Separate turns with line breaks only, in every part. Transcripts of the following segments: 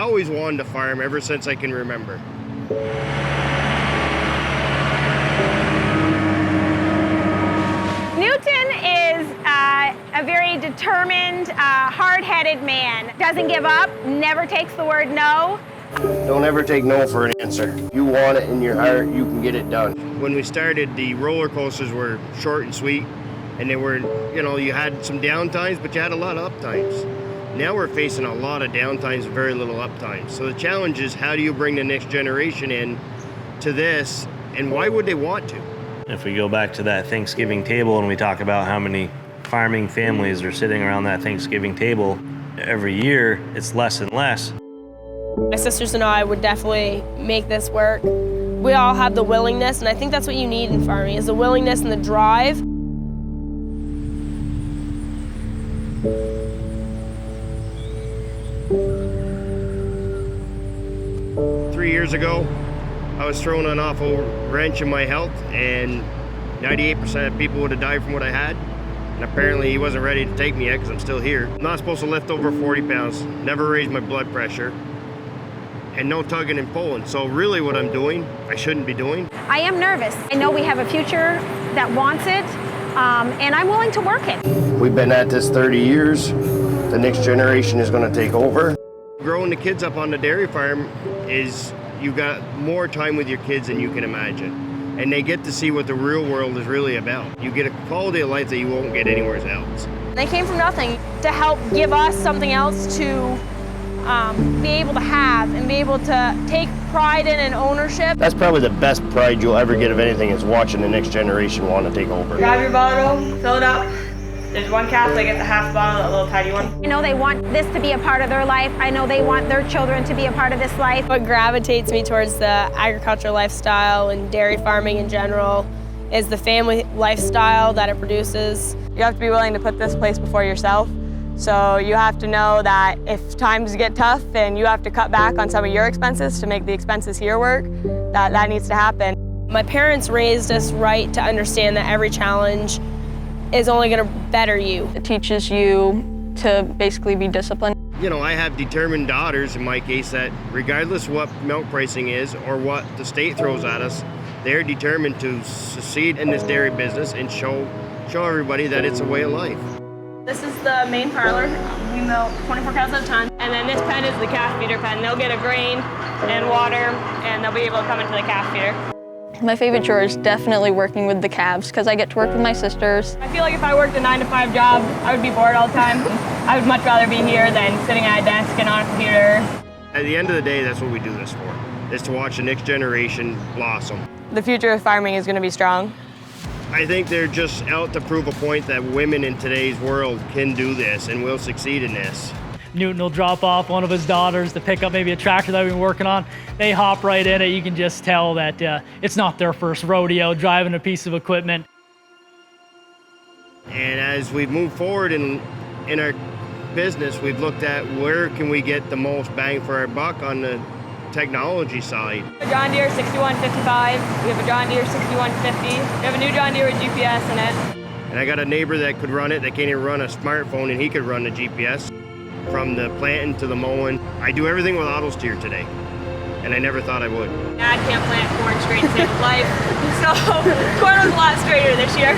always wanted to farm ever since I can remember.
Newton is a very determined, hard-headed man. Doesn't give up, never takes the word no.
Don't ever take no for an answer. You want it in your heart, you can get it done. When we started, the roller coasters were short and sweet, and they were, you had some down times, but you had a lot of up times. Now we're facing a lot of down times and very little up times. So the challenge is, how do you bring the next generation in to this, and why would they want to?
If we go back to that Thanksgiving table and we talk about how many farming families are sitting around that Thanksgiving table every year, it's less and less.
My sisters and I would definitely make this work. We all have the willingness, and I think that's what you need in farming, is the willingness and the drive.
3 years ago, I was thrown an awful wrench in my health, and 98% of people would have died from what I had. And apparently he wasn't ready to take me yet because I'm still here. I'm not supposed to lift over 40 pounds, never raise my blood pressure, and no tugging and pulling. So really what I'm doing, I shouldn't be doing.
I am nervous. I know we have a future that wants it, and I'm willing to work it.
We've been at this 30 years. The next generation is going to take over. Growing the kids up on the dairy farm is, you got more time with your kids than you can imagine. And they get to see what the real world is really about. You get a quality of life that you won't get anywhere else.
They came from nothing to help give us something else to be able to have and be able to take pride in and ownership.
That's probably the best pride you'll ever get of anything, is watching the next generation want to take over.
Grab your bottle, fill it up. There's one calf that gets a half bottle, that little tiny one.
I know they want this to be a part of their life. I know they want their children to be a part of this life.
What gravitates me towards the agricultural lifestyle and dairy farming in general is the family lifestyle that it produces.
You have to be willing to put this place before yourself. So you have to know that if times get tough and you have to cut back on some of your expenses to make the expenses here work, that needs to happen.
My parents raised us right to understand that every challenge is only going to better you.
It teaches you to basically be disciplined.
I have determined daughters in my case that regardless what milk pricing is or what the state throws at us, they're determined to succeed in this dairy business and show everybody that it's a way of life.
This is the main parlor. We milk 24 cows at a time. And then this pen is the calf feeder pen. They'll get a grain and water, and they'll be able to come into the calf feeder.
My favorite chore is definitely working with the calves because I get to work with my sisters.
I feel like if I worked a 9-to-5 job, I would be bored all the time. I would much rather be here than sitting at a desk and on a computer.
At the end of the day, that's what we do this for, is to watch the next generation blossom.
The future of farming is going to be strong.
I think they're just out to prove a point that women in today's world can do this and will succeed in this.
Newton will drop off one of his daughters to pick up maybe a tractor that we've been working on. They hop right in it. You can just tell that it's not their first rodeo driving a piece of equipment.
And as we've moved forward in our business, we've looked at where can we get the most bang for our buck on the technology side.
A John Deere 6155, we have a John Deere 6150, we have a new John Deere with GPS in it.
And I got a neighbor that could run it, that can't even run a smartphone, and he could run the GPS. From the planting to the mowing. I do everything with auto steer today, and I never thought I would.
Dad can't plant corn straight to save his life, so corn was a lot straighter this year.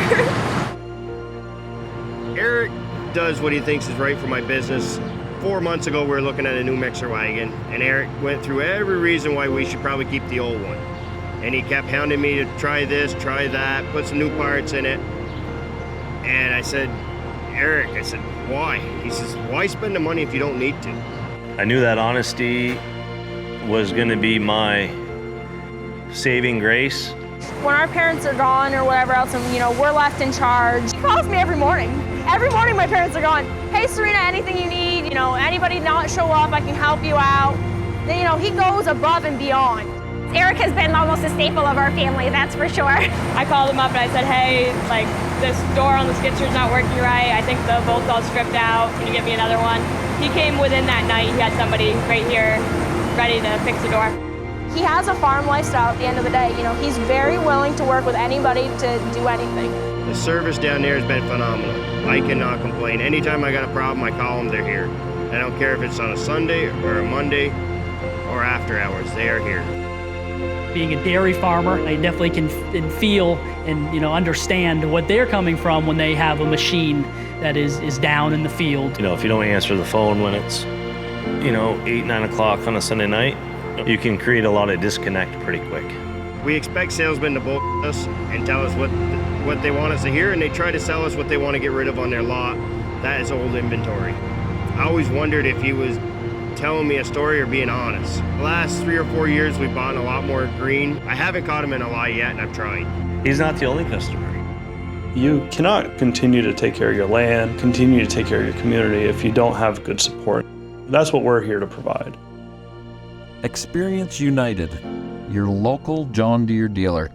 Eric does what he thinks is right for my business. 4 months ago, we were looking at a new mixer wagon, and Eric went through every reason why we should probably keep the old one. And he kept hounding me to try this, try that, put some new parts in it. And I said, Eric, I said, why? He says, why spend the money if you don't need to?
I knew that honesty was going to be my saving grace.
When our parents are gone or whatever else, and we're left in charge, he calls me every morning. Every morning my parents are gone. Hey Serena, anything you need, anybody not show up, I can help you out. Then, he goes above and beyond.
Eric has been almost a staple of our family, that's for sure.
I called him up and I said, hey, this door on the skid steer's not working right. I think the bolt's all stripped out. Can you get me another one? He came within that night. He had somebody right here ready to fix the door. He has a farm lifestyle at the end of the day. He's very willing to work with anybody to do anything.
The service down there has been phenomenal. I cannot complain. Anytime I got a problem, I call them, they're here. I don't care if it's on a Sunday or a Monday. or after hours, they are here.
Being a dairy farmer, I definitely can feel and understand what they're coming from when they have a machine that is down in the field.
If you don't answer the phone when it's 8, 9 o'clock on a Sunday night, you can create a lot of disconnect pretty quick.
We expect salesmen to bullshit us and tell us what they want us to hear, and they try to sell us what they want to get rid of on their lot. That is old inventory. I always wondered if he was telling me a story or being honest. The last 3 or 4 years, we've bought a lot more green. I haven't caught him in a lie yet, and I've tried.
He's not the only customer.
You cannot continue to take care of your land, continue to take care of your community if you don't have good support. That's what we're here to provide.
Experience United, your local John Deere dealer.